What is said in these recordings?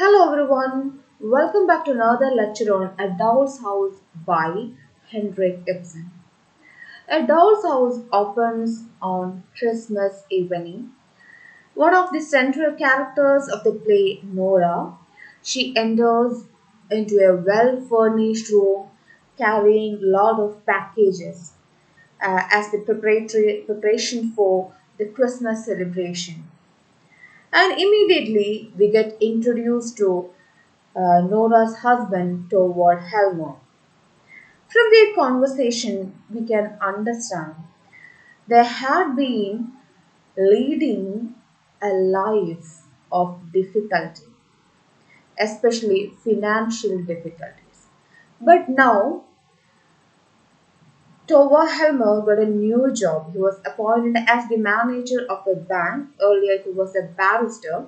Hello everyone, welcome back to another lecture on A Doll's House by Henrik Ibsen. A Doll's House opens on Christmas evening. One of the central characters of the play, Nora, she enters into a well-furnished room carrying a lot of packages as the preparation for the Christmas celebration. And immediately we get introduced to Nora's husband toward Helmer. From their conversation, we can understand they had been leading a life of difficulty, especially financial difficulties. But now, Tova Helmer got a new job. He was appointed as the manager of a bank. Earlier, he was a barrister.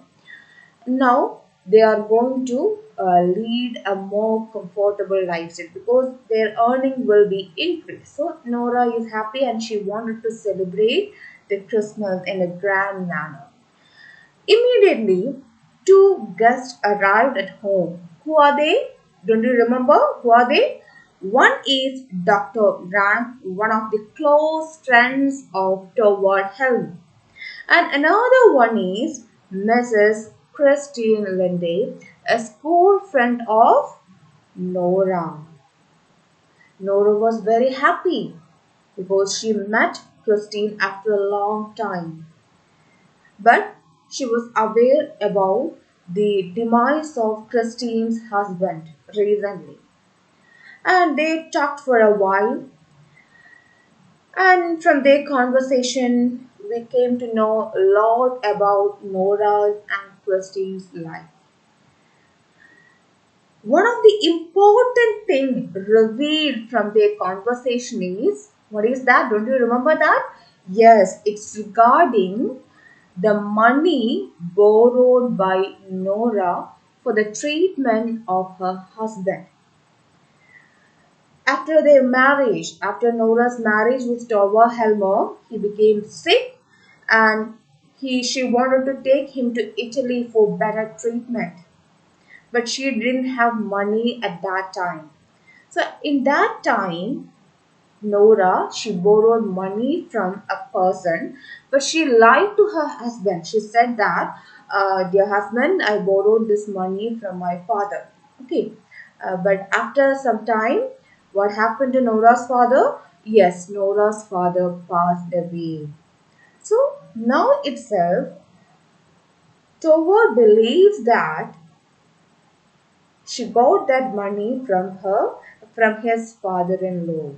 Now they are going to lead a more comfortable lifestyle because their earning will be increased. So Nora is happy and she wanted to celebrate the Christmas in a grand manner. Immediately, two guests arrived at home. Who are they? Don't you remember? Who are they? One is Dr. Rank, one of the close friends of Toward Helm. And another one is Mrs. Christine Linday, a school friend of Nora. Nora was very happy because she met Christine after a long time. But she was aware about the demise of Christine's husband recently. And they talked for a while, and from their conversation, we came to know a lot about Nora's and Christine's life. One of the important thing revealed from their conversation is what is that? Don't you remember that? Yes, it's regarding the money borrowed by Nora for the treatment of her husband. After their marriage, after Nora's marriage with Tova Helmer, he became sick and she wanted to take him to Italy for better treatment. But she didn't have money at that time. So in that time, Nora, she borrowed money from a person, but she lied to her husband. She said that, dear husband, I borrowed this money from my father. Okay. But after some time, what happened to Nora's father? Yes, Nora's father passed away. So now itself, Tovar believes that she got that money from his father-in-law.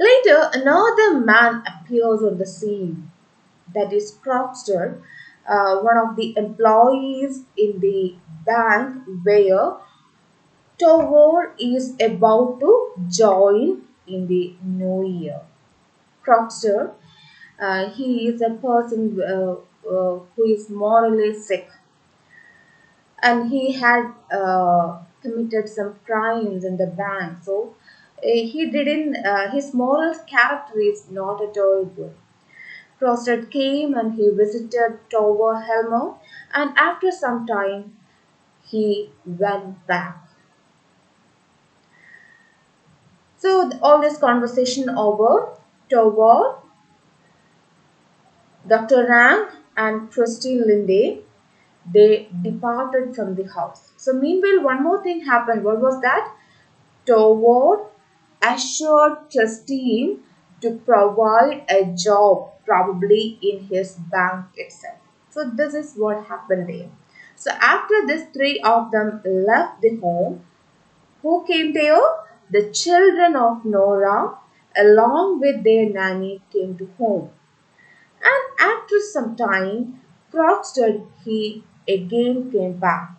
Later, another man appears on the scene. That is Cropster, one of the employees in the bank where Tovar is about to join in the new year. Cropster, he is a person who is morally sick and he had committed some crimes in the bank. So he didn't. His moral character is not at all good. Crosted came and he visited Tower Helmer, and after some time he went back. So all this conversation over, Tower, Dr. Rank, and Christine Linde, they departed from the house. So meanwhile, one more thing happened. What was that? Toward assured Christine to provide a job, probably in his bank itself. So this is what happened there. So after these three of them left the home, who came there? The children of Nora, along with their nanny, came to home. And after some time, Crockston he again came back.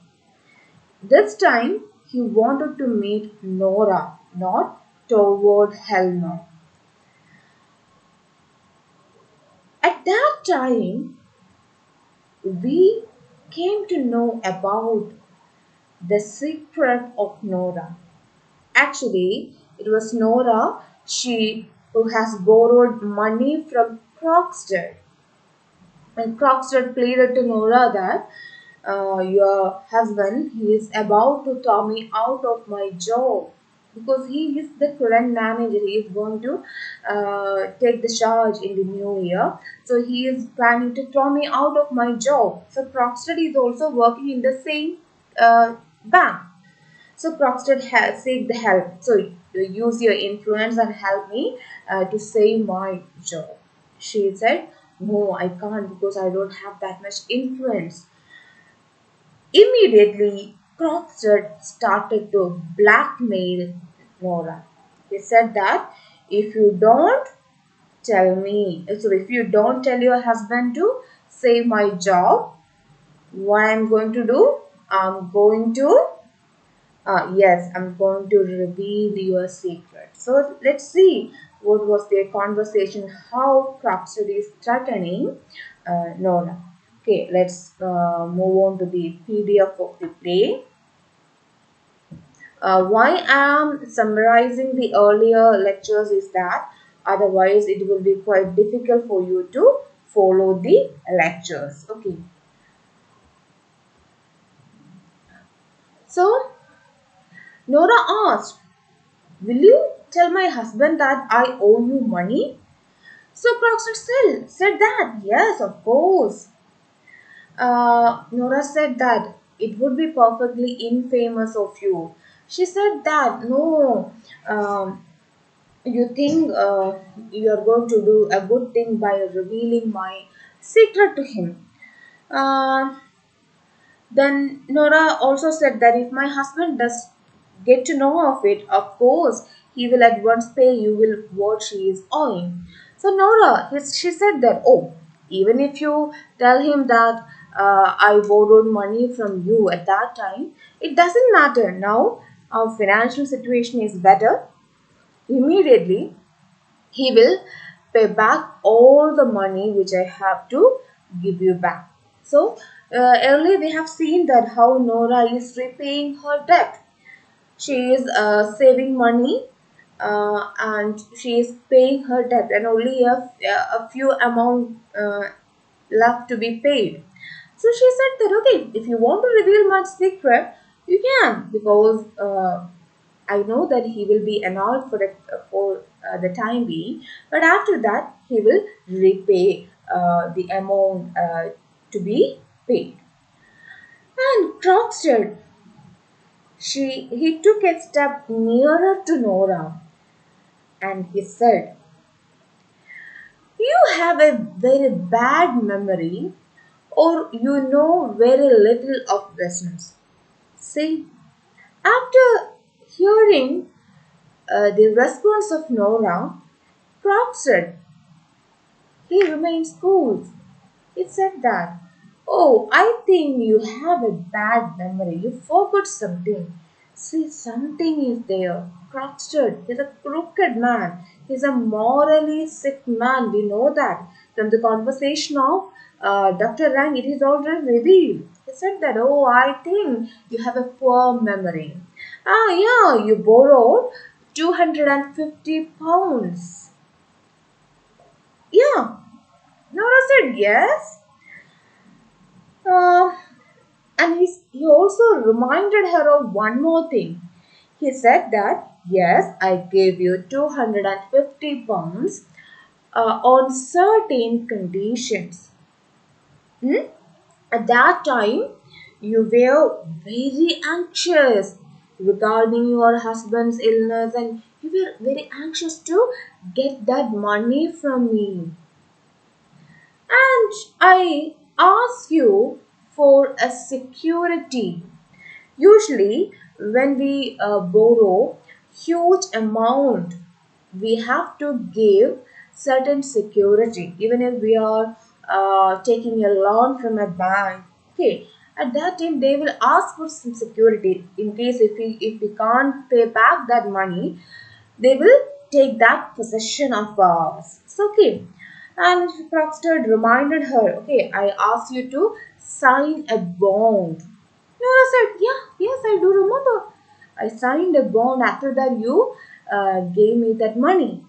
This time he wanted to meet Nora, not toward Helmer. At that time, we came to know about the secret of Nora. Actually, it was Nora, she who has borrowed money from Crockston. And Crockston pleaded to Nora that your husband, he is about to throw me out of my job because he is the current manager. He is going to take the charge in the new year. So he is planning to throw me out of my job. So Crockstead is also working in the same bank. So Crockstead seek the help. So you use your influence and help me to save my job. She said, no, I can't because I don't have that much influence. Immediately, Crockstead started to blackmail Nora. He said that if you don't if you don't tell your husband to save my job, what I'm going to do? I'm going to yes, I'm going to reveal your secret. So let's see what was their conversation, how Crockstead is threatening Nora. Okay, let's move on to the PDF of the play. Why I am summarizing the earlier lectures is that otherwise it will be quite difficult for you to follow the lectures. Okay, so Nora asked, will you tell my husband that I owe you money? So Crockstead said that, yes, of course. Nora said that it would be perfectly infamous of you. She said that, no, you think you are going to do a good thing by revealing my secret to him. Uh, then Nora also said that if my husband does get to know of it, of course, he will at once pay you will what she is owing. So Nora, she said that, oh, even if you tell him that I borrowed money from you at that time, it doesn't matter. Now our financial situation is better. Immediately, he will pay back all the money which I have to give you back. So, earlier we have seen that how Nora is repaying her debt. She is saving money and she is paying her debt, and only a few amount left to be paid. So she said that, okay, if you want to reveal my secret, you can, because I know that he will be annulled for the time being, but after that he will repay the amount to be paid. And Crockstead, he took a step nearer to Nora and he said, "You have a very bad memory, or you know very little of business." See, after hearing the response of Nora, Crockstead, he remains cool. He said that, oh, I think you have a bad memory. You forgot something. See, something is there. Crockstead, he's a crooked man. He's a morally sick man. We know that. From the conversation of Dr. Rang, it is already revealed. He said that, oh, I think you have a poor memory. Ah, yeah, you borrowed 250 pounds. Yeah, Nora said yes. Uh, and he also reminded her of one more thing. He said that, yes, I gave you 250 pounds on certain conditions. Hmm? At that time, you were very anxious regarding your husband's illness and you were very anxious to get that money from me. And I ask you for a security. Usually, when we borrow huge amount, we have to give certain security. Even if we are taking a loan from a bank, okay, at that time they will ask for some security in case if we can't pay back that money, they will take that possession of ours. So, okay. And Crockstead reminded her, okay, I asked you to sign a bond. Nora said, yeah, yes, I do remember. I signed a bond after that you gave me that money.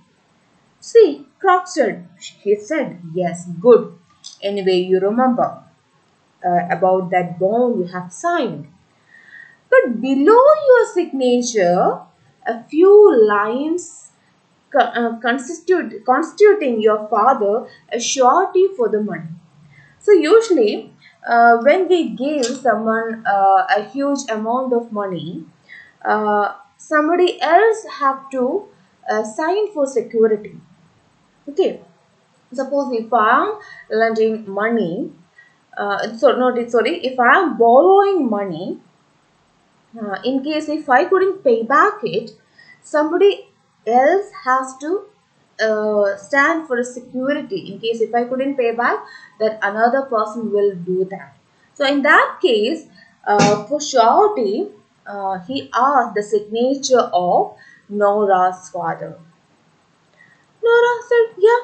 See, Crockstead, he said, yes, good. Anyway, you remember. about that bond you have signed. But below your signature, a few lines constituting your father a surety for the money. So usually, when we give someone a huge amount of money, somebody else have to sign for security. Okay, suppose if I am lending money, sorry, if I am borrowing money, in case if I couldn't pay back it, somebody else has to stand for a security. In case if I couldn't pay back, that another person will do that. So in that case, for surety, he asked the signature of Nora's father. Nora said, "Yeah,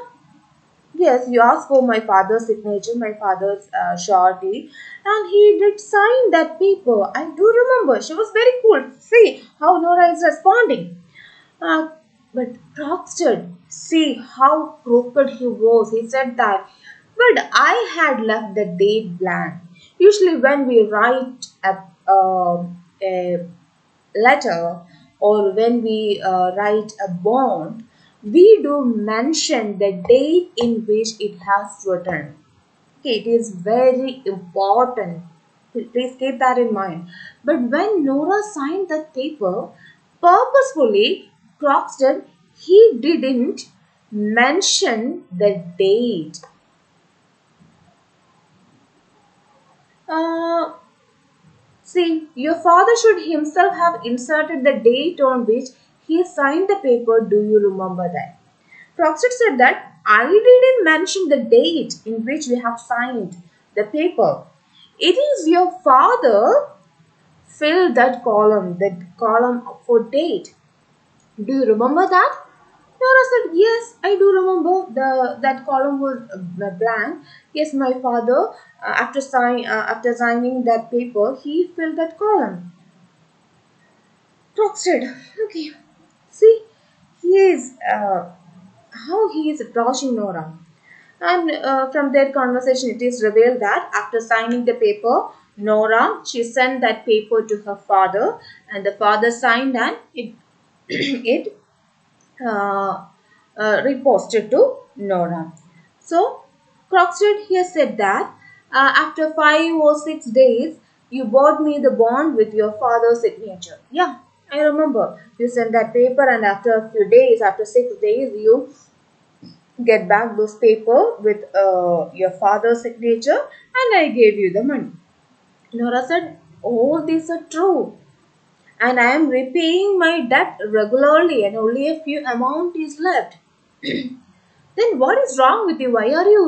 yes, you asked for my father's signature, my father's surety, and he did sign that paper. I do remember. She was very cool. See how Nora is responding." Uh, but Crockstead, see how crooked he was. He said that, but I had left the date blank. Usually, when we write a letter or when we write a bond, we do mention the date in which it has written. Okay, it is very important. Please keep that in mind. But when Nora signed that paper, purposefully, Croxton, he didn't mention the date. Uh, See, your father should himself have inserted the date on which he signed the paper. Do you remember that? Croxton said that I didn't mention the date in which we have signed the paper. It is your father filled that column for date. Do you remember that? Nora said, "Yes, I do remember that column was blank. Yes, my father, after signing that paper, he filled that column." Rock said, "Okay, see, he is how he is approaching Nora." And from their conversation, it is revealed that after signing the paper, Nora she sent that paper to her father, and the father signed and it it uh, reposted to Nora. So Crockstead here said that after 5 or 6 days, you bought me the bond with your father's signature. Yeah, I remember. You sent that paper, and after a few days, after 6 days, you get back those paper with your father's signature, and I gave you the money. Nora said, "All these are true, and I am repaying my debt regularly, and only a few amount is left." Then what is wrong with you? Why are you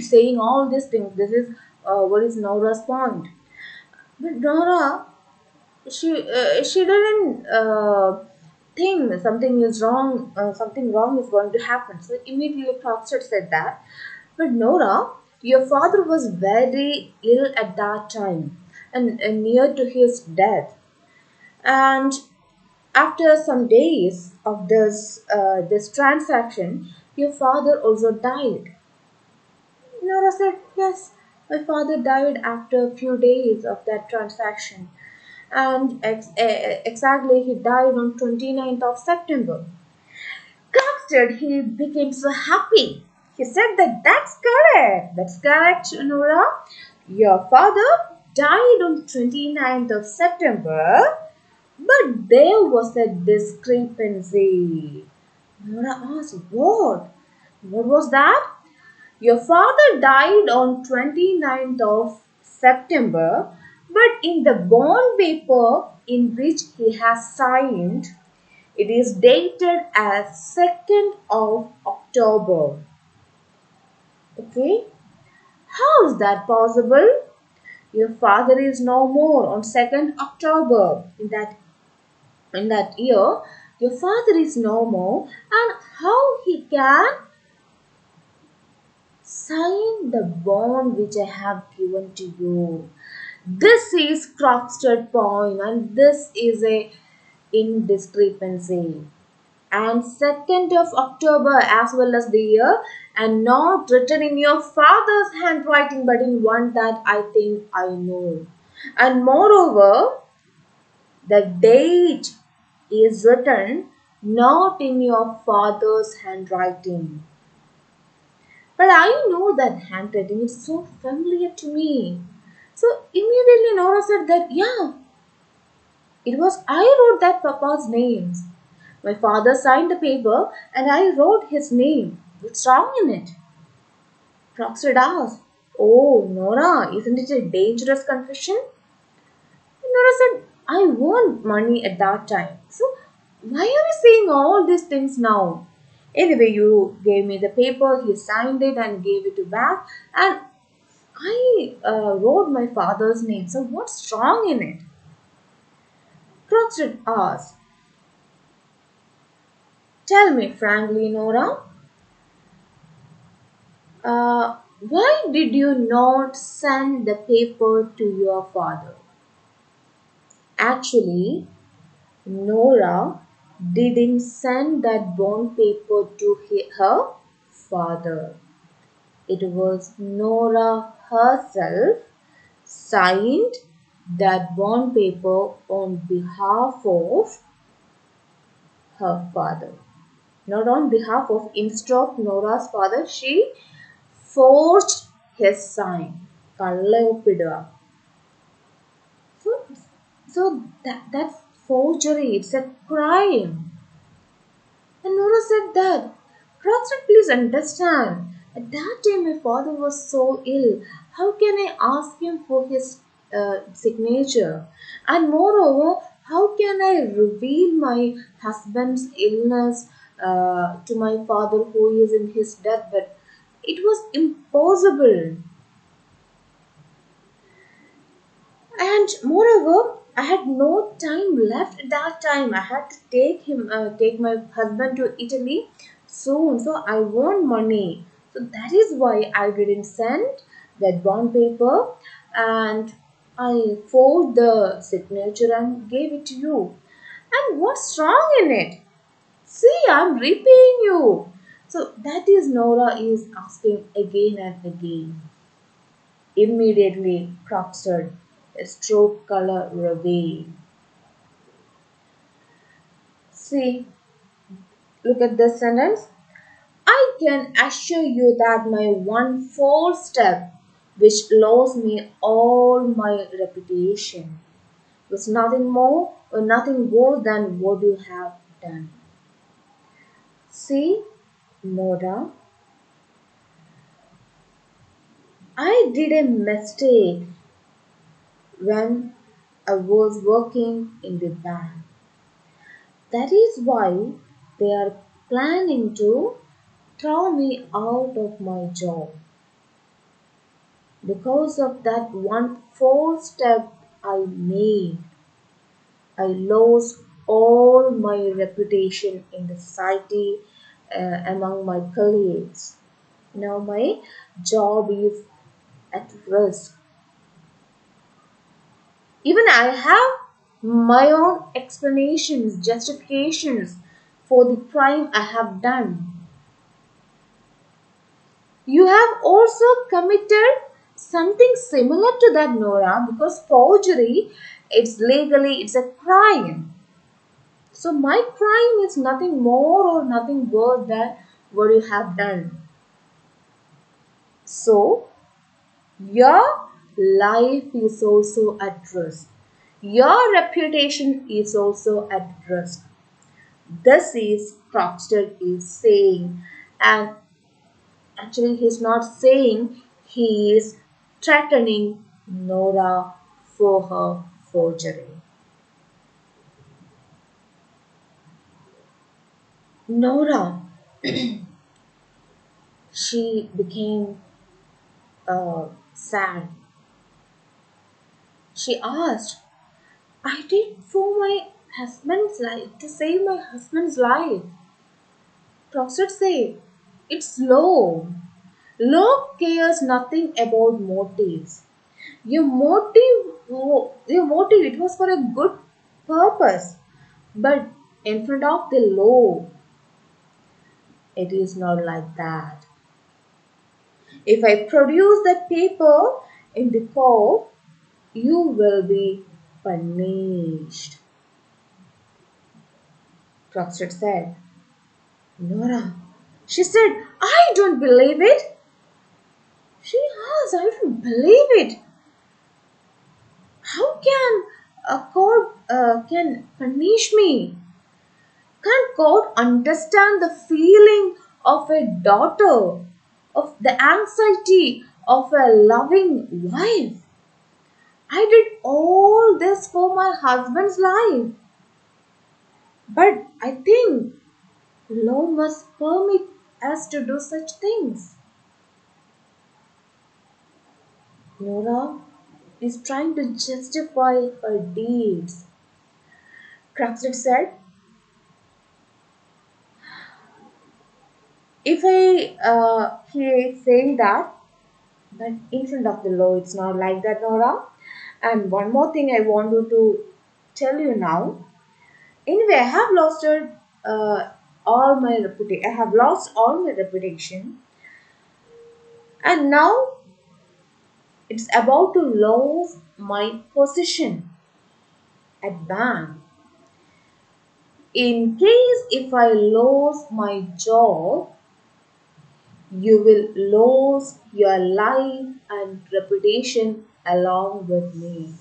saying all these things? This is what is Nora's point. But Nora, she didn't think something is wrong. Something wrong is going to happen. So immediately Crockstead said that. But Nora, your father was very ill at that time and near to his death. And after some days of this transaction, your father also died. Nora said, "Yes, my father died after a few days of that transaction." And exactly, he died on 29th of September. Crockstead, he became so happy. He said that that's correct. That's correct, Nora. Your father died on 29th of September, but there was a discrepancy. Nora asked, "What? What was that?" "Your father died on 29th of September, but in the bond paper in which he has signed, it is dated as 2nd of October." Okay? How is that possible? Your father is no more on 2nd October. In that year, your father is no more, and how he can sign the bond which I have given to you? This is Crockstead point, and this is a indiscrepancy. and 2nd of October as well as the year, and not written in your father's handwriting but in one that I think I know. And moreover, the date is written not in your father's handwriting. But I know that handwriting is so familiar to me. So immediately Nora said that, yeah, it was I wrote that papa's names. My father signed the paper and I wrote his name. What's wrong in it? Crockstead asked. Oh, Nora, isn't it a dangerous confession? And Nora said, I want money at that time. So, why are you saying all these things now? Anyway, you gave me the paper, he signed it and gave it to back, and I wrote my father's name. So, what's wrong in it? Crockstead asked. Tell me frankly, Nora, why did you not send the paper to your father? Actually, Nora didn't send that bond paper to her father. It was Nora herself signed that bond paper on behalf of her father. Not on behalf of, instead of Nora's father, she forged his sign. കള്ള ഒപ്പിടുക. So, that's forgery. It's a crime. And Nora said that. Roxanne, please understand. At that time, my father was so ill. How can I ask him for his signature? And moreover, how can I reveal my husband's illness to my father who is in his deathbed? It was impossible. And moreover, I had no time left at that time. I had to take my husband to Italy soon. So I want money. So that is why I didn't send that bond paper, and I forged the signature and gave it to you. And what's wrong in it? See, I'm repaying you. So that is Nora is asking again and again. Immediately, Crockstead stroke color away. See, look at this sentence. I can assure you that my one false step, which lost me all my reputation, was nothing more or nothing worse than what you have done. See, Nora, I did a mistake when I was working in the bank. That is why they are planning to throw me out of my job. Because of that one false step I made, I lost all my reputation in the society among my colleagues. Now my job is at risk. Even I have my own explanations, justifications for the crime I have done. You have also committed something similar to that, Nora, because forgery, it's a crime. So my crime is nothing more or nothing worse than what you have done. So your life is also at risk. Your reputation is also at risk. This is Crockstead is saying, and actually he's not saying, he is threatening Nora for her forgery. Nora, she became sad. She asked, I did for my husband's life, to save my husband's life. Crockstead said, it's law. Law cares nothing about motives. Your motive, it was for a good purpose. But in front of the law, It is not like that. If I produce that paper in the court, you will be punished. Crockstead said. Nora. She said, I don't believe it. She asked, I don't believe it. How can a court can punish me? Can't God understand the feeling of a daughter, of the anxiety of a loving wife? I did all this for my husband's life. But I think law must permit us to do such things. Nora is trying to justify her deeds. Craxton said, if I he is saying that, but in front of the law, it's not like that, Nora. And one more thing I want you to tell you now. Anyway, I have lost all my reputation. I have lost all my reputation, and now it's about to lose my position at bank. In case if I lose my job, you will lose your life and reputation along with me.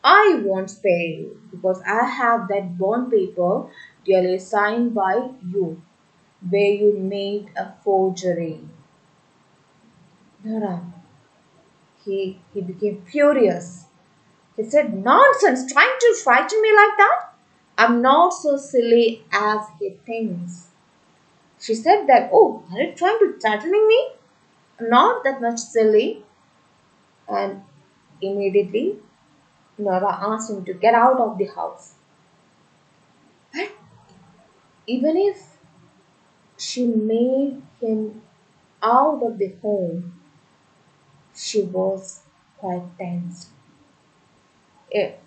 I won't pay because I have that bond paper duly signed by you where you made a forgery. Nora, he became furious. He said, Nonsense, trying to frighten me like that? I'm not so silly as he thinks. She said that, oh, are you trying to threatening me? Not that much silly. And immediately Nora asked him to get out of the house. But even if she made him out of the home, she was quite tense.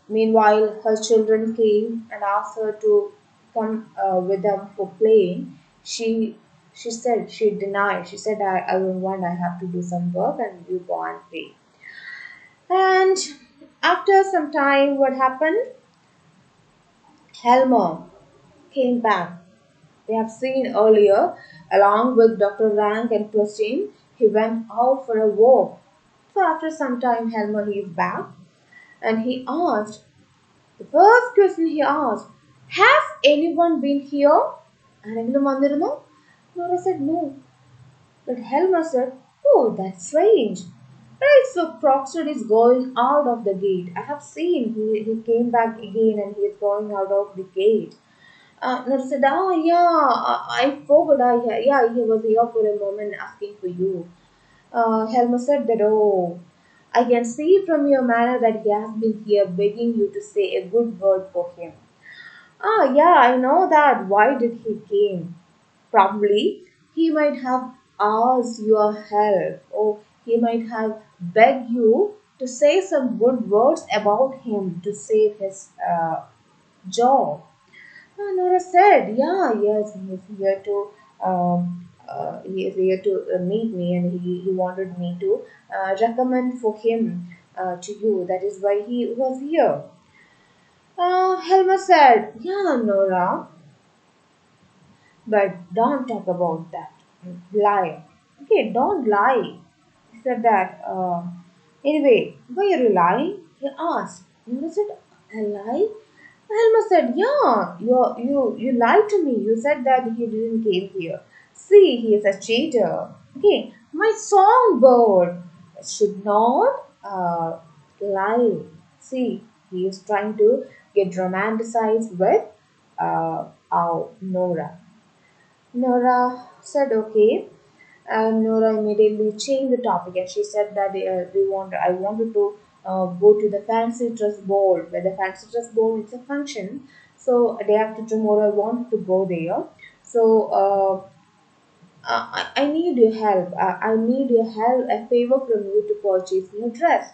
Meanwhile, her children came and asked her to come with them for playing. She said she denied. She said, I don't want. I have to do some work, and you go and play. And after some time, what happened? Helmer came back. We have seen earlier, along with Dr. Rank and Christine, he went out for a walk. So after some time, Helmer is back, and he asked, the first question he asked, has anyone been here? ആരെങ്കിലും വന്നിരുന്നോ? Nora said no. But Helmer said, oh, that's strange. Right, so Crockstead is going out of the gate. I have seen he came back again and he is going out of the gate. Nora said, oh yeah, I forgot. Yeah, he was here for a moment asking for you. Helmer said that, oh, I can see from your manner that he has been here begging you to say a good word for him. Ah, yeah, I know that. Why did he came? Probably he might have asked your help, or he might have begged you to say some good words about him to save his job. Nora said, "Yeah, yes, he is here to meet me, and he wanted me to recommend for him to you. That is why he was here." Helma said, "Yeah, Nora, but don't talk about that. Lie. Okay, don't lie." He said that. Anyway, why are you lying? He asked. Nora said, "A lie?" Helma said, "Yeah, you lied to me. You said that he didn't came here. See, he is a cheater. Okay, my songbird should not lie. See, he is trying to get romanticized with our Nora." Nora said, "Okay." And Nora immediately changed the topic, and she said that I wanted to go to the fancy dress ball. Where the fancy dress ball it's a function. So a day after tomorrow, I wanted to go there. So I need your help. I need your help, a favor from you to purchase new dress.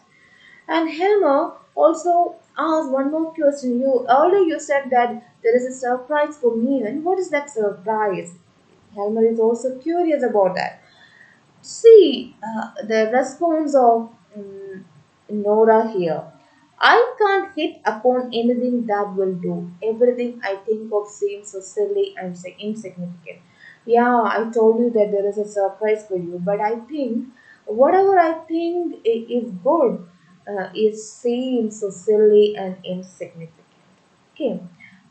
And Helmer also asked one more question. You earlier you said that there is a surprise for me, and what is that surprise? Helmer is also curious about that. See, the response of Nora here. I can't hit upon anything that will do. Everything I think of seems so silly and insignificant. Yeah, I told you that there is a surprise for you, but I think whatever I think is good is seems so silly and insignificant. Okay.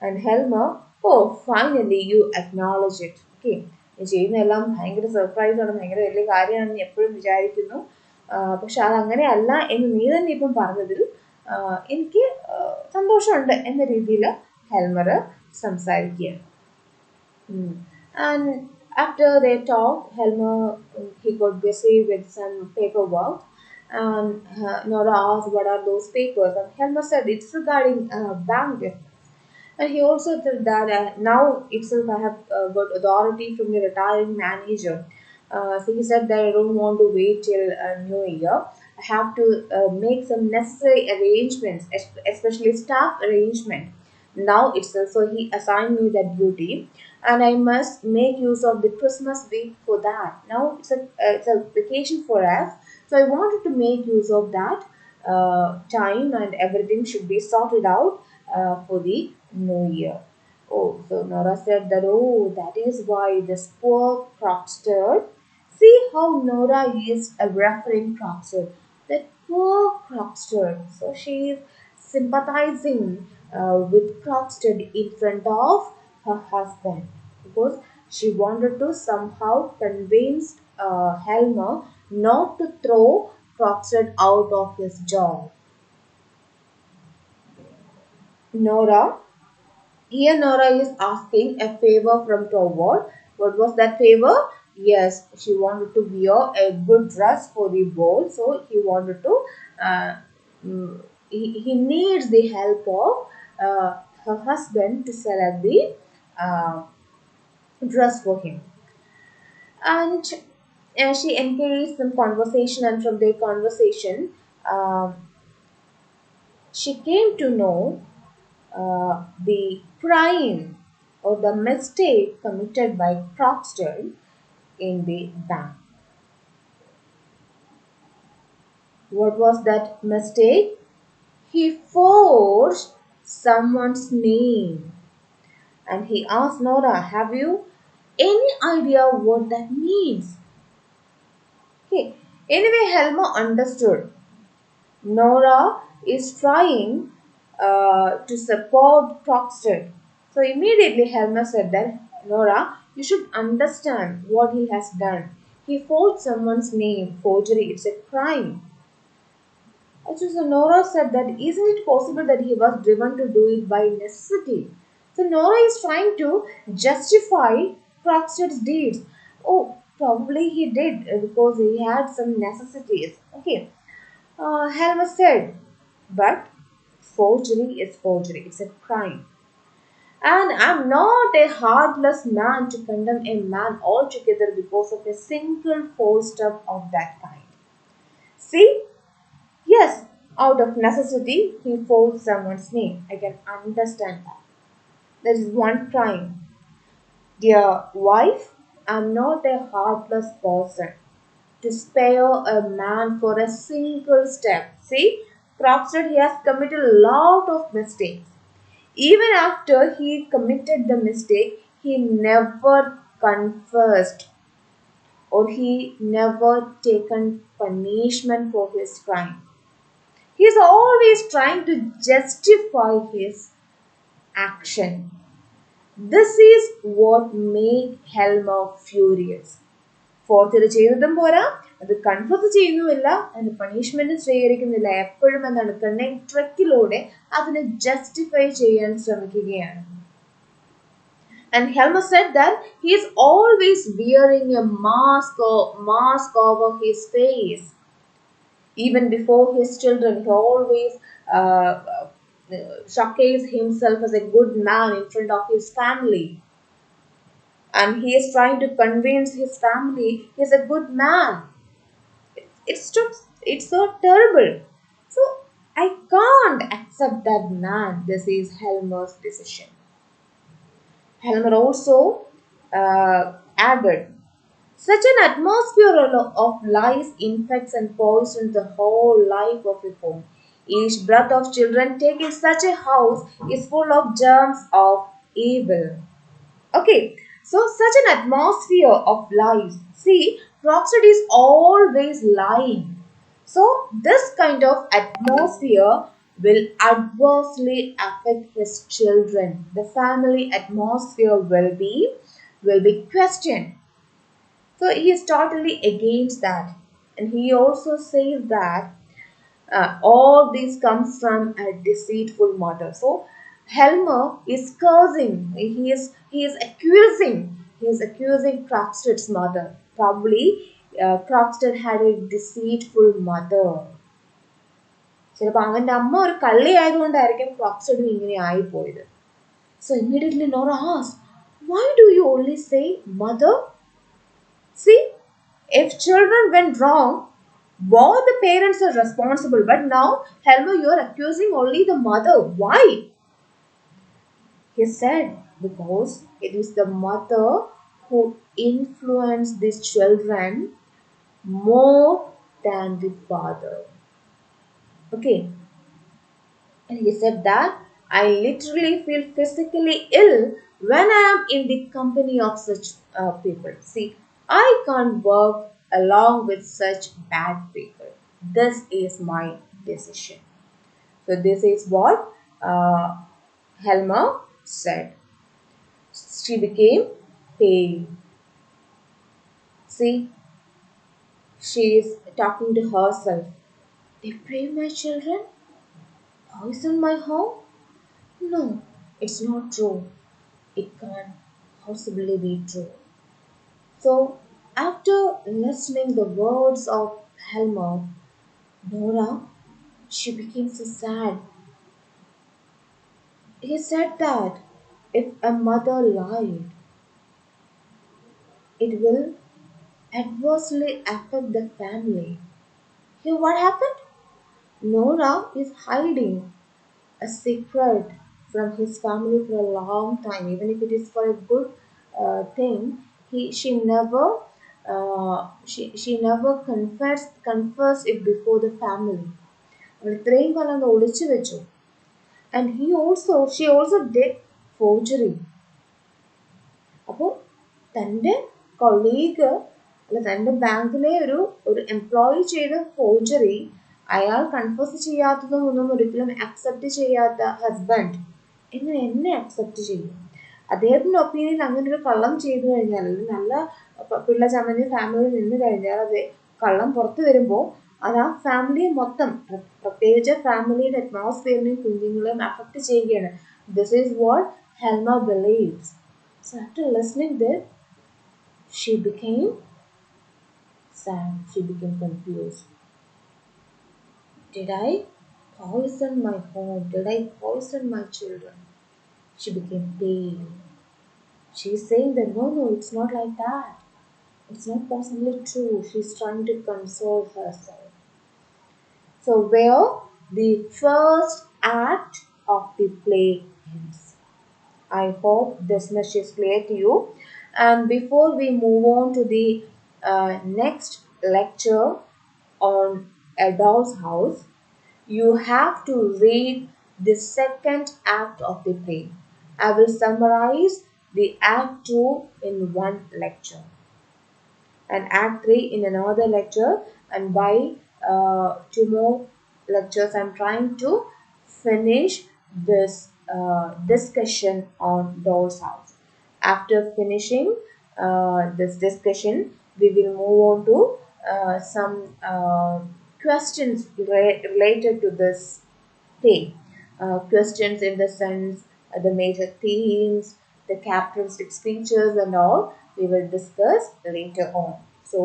And Helmer, oh, finally you acknowledge it. Okay. നീ ചെയ്യുന്നതെല്ലാം ഭയങ്കര സർപ്രൈസാണ്, ഭയങ്കര വലിയ കാര്യമാണെന്ന് നീ എപ്പോഴും വിചാരിക്കുന്നു. പക്ഷെ അതങ്ങനെയല്ല എന്ന് നീ തന്നെ ഇപ്പം പറഞ്ഞതിൽ എനിക്ക് സന്തോഷമുണ്ട് എന്ന രീതിയിൽ ഹെൽമർ സംസാരിക്കുകയാണ്. And after they talked, Helmer he got busy with some paperwork. And Nora asked, "What are those papers?" And Helmer said, "It's regarding bank business." And he also said that now itself I have got authority from the retiring manager. So he said that I don't want to wait till New Year. I have to make some necessary arrangements, especially staff arrangement. Now itself, so he assigned me that duty, and I must make use of the Christmas week for that. Now it's a vacation for us, so I wanted to make use of that time, and everything should be sorted out for the New Year. Oh, so Nora said that, oh, that is why this poor Crockstead. See how Nora is referring Crockstead. That poor Crockstead. So she is sympathizing with Crockstead in front of her husband because she wanted to somehow convince Helmer not to throw Crockstead out of his job. Nora Here Nora is asking a favor from Toward. What was that favor? Yes, she wanted to wear a good dress for the ball, so he wanted to. He needs the help of her husband to select the uh, dress for him, and she engaged some conversation, and from their conversation, um, she came to know the crime or the mistake committed by Crockstead in the bank. What was that mistake? He forged someone's name. And he asked Nora, "Have you any idea what that means?" Okay. Anyway, Helma understood. Nora is trying to support Crockstead. So immediately Helma said that, "Nora, you should understand what he has done. He forged someone's name. Forgery, it's a crime." So Nora said that, "Isn't it possible that he was driven to do it by necessity?" So Nora is trying to justify Crockstead's deeds. Oh, probably he did because he had some necessities. Okay. Helmer said, "But forgery is forgery, it's a crime. And I'm not a heartless man to condemn a man altogether because of a single false step of that kind. See, yes, out of necessity, he forged someone's name. I can understand that. That is one crime. Dear wife, I'm not a heartless person to spare a man for a single step. See, Crockstead, he has committed a lot of mistakes. Even after he committed the mistake, he never confessed or he never taken punishment for his crime. He is always trying to justify his action. This is what made Helmer furious. Forgery ചെയ്തതും പോരാ, അത് confess ചെയ്യുന്നുമില്ല, അതിന് punishment സ്വീകരിക്കുന്നില്ല, എപ്പോഴും എന്താണ് cunning ട്രിക്കിലൂടെ അതിനെ justify ചെയ്യാൻ ശ്രമിക്കുകയാണ്. And Helmer said that he is always wearing a mask over his face. Even before his children, he always showcases himself as a good man in front of his family. And he is trying to convince his family he's a good man. It's so terrible. So I can't accept that man. This is Helmer's decision. Helmer also added. Such an atmosphere of lies infects and poisons the whole life of a home. Each breath of children taken in such a house is full of germs of evil. Okay, so such an atmosphere of lies. See, Crockstead is always lying. So this kind of atmosphere will adversely affect his children. The family atmosphere will be questioned. So he is totally against that. And he also says that all this comes from a deceitful mother. So Helmer is cursing. He is accusing Crockstead's mother. Probably Crockstead had a deceitful mother. ചിലപ്പോൾ അവൻ്റെ അമ്മ ഒരു കള്ളി ആയതുകൊണ്ടായിരിക്കും ക്രോക്സ്റ്റഡും ഇങ്ങനെ ആയിപ്പോയത്. So immediately Nora asked, "Why do you only say mother?" See, if children went wrong, both the parents are responsible. But now, Helmer, you are accusing only the mother. Why? He said, because it is the mother who influenced these children more than the father. Okay. And he said that I literally feel physically ill when I am in the company of such people. See, I can't work along with such bad people. This is my decision. So, this is what Helma said. She became pale. See, she is talking to herself. Deprave my children? Poison my home? No, it's not true. It can't possibly be true. So, after listening the words of Helmer, Nora, she became so sad. He said that if a mother lied, it will adversely affect the family. Here, what happened? Nora is hiding a secret from his family for a long time, even if it is for a good thing. She never confessed it before the family. അവൾ ഇത്രയും കാലം അത് ഒളിച്ചു വെച്ചു. And she also did forgery. അപ്പോൾ തൻ്റെ colleague അല്ല തൻ്റെ ബാങ്കിലെ ഒരു എംപ്ലോയി ചെയ്ത ഫോർജറി അയാൾ കൺഫേസ് ചെയ്യാത്തതും ഒന്നും ഒരിക്കലും അക്സെപ്റ്റ് ചെയ്യാത്ത ഹസ്ബൻഡ് എന്നെ അക്സെപ്റ്റ് ചെയ്യും? അദ്ദേഹത്തിൻ്റെ ഒപ്പീനിയൻ അങ്ങനെ ഒരു കള്ളം ചെയ്തു കഴിഞ്ഞാൽ, അല്ലെങ്കിൽ നല്ല പിള്ള ചമഞ്ഞ് ഫാമിലിയിൽ നിന്ന് കഴിഞ്ഞാൽ അത് കള്ളം പുറത്തു വരുമ്പോൾ അത് ആ ഫാമിലിയെ മൊത്തം, പ്രത്യേകിച്ച് ഫാമിലിയുടെ അറ്റ്മോസ്ഫിയറിനെയും കുഞ്ഞുങ്ങളെയും അഫക്റ്റ് ചെയ്യുകയാണ്. This is what Helma believes. So after listening this, she became sad. She became confused. Did I poison my home? Did I poison my children? She became pale. She is saying that no, it's not like that. It's not possibly true. She's trying to console herself. So where the first act of the play ends. I hope this much is clear to you. And before we move on to the next lecture on A Doll's House, you have to read the second act of the play. I will summarize the Act 2 in one lecture and Act 3 in another lecture, and by 2 more lectures I'm trying to finish this discussion on Doll's House. After finishing this discussion, we will move on to some questions related to this thing. Questions in the sense the major themes, the characteristic features and all we will discuss later on. So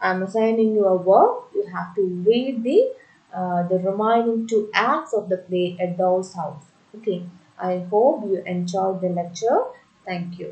I'm assigning you a work. You have to read the remaining 2 acts of the play A Doll's House. Okay. I hope you enjoyed the lecture. Thank you.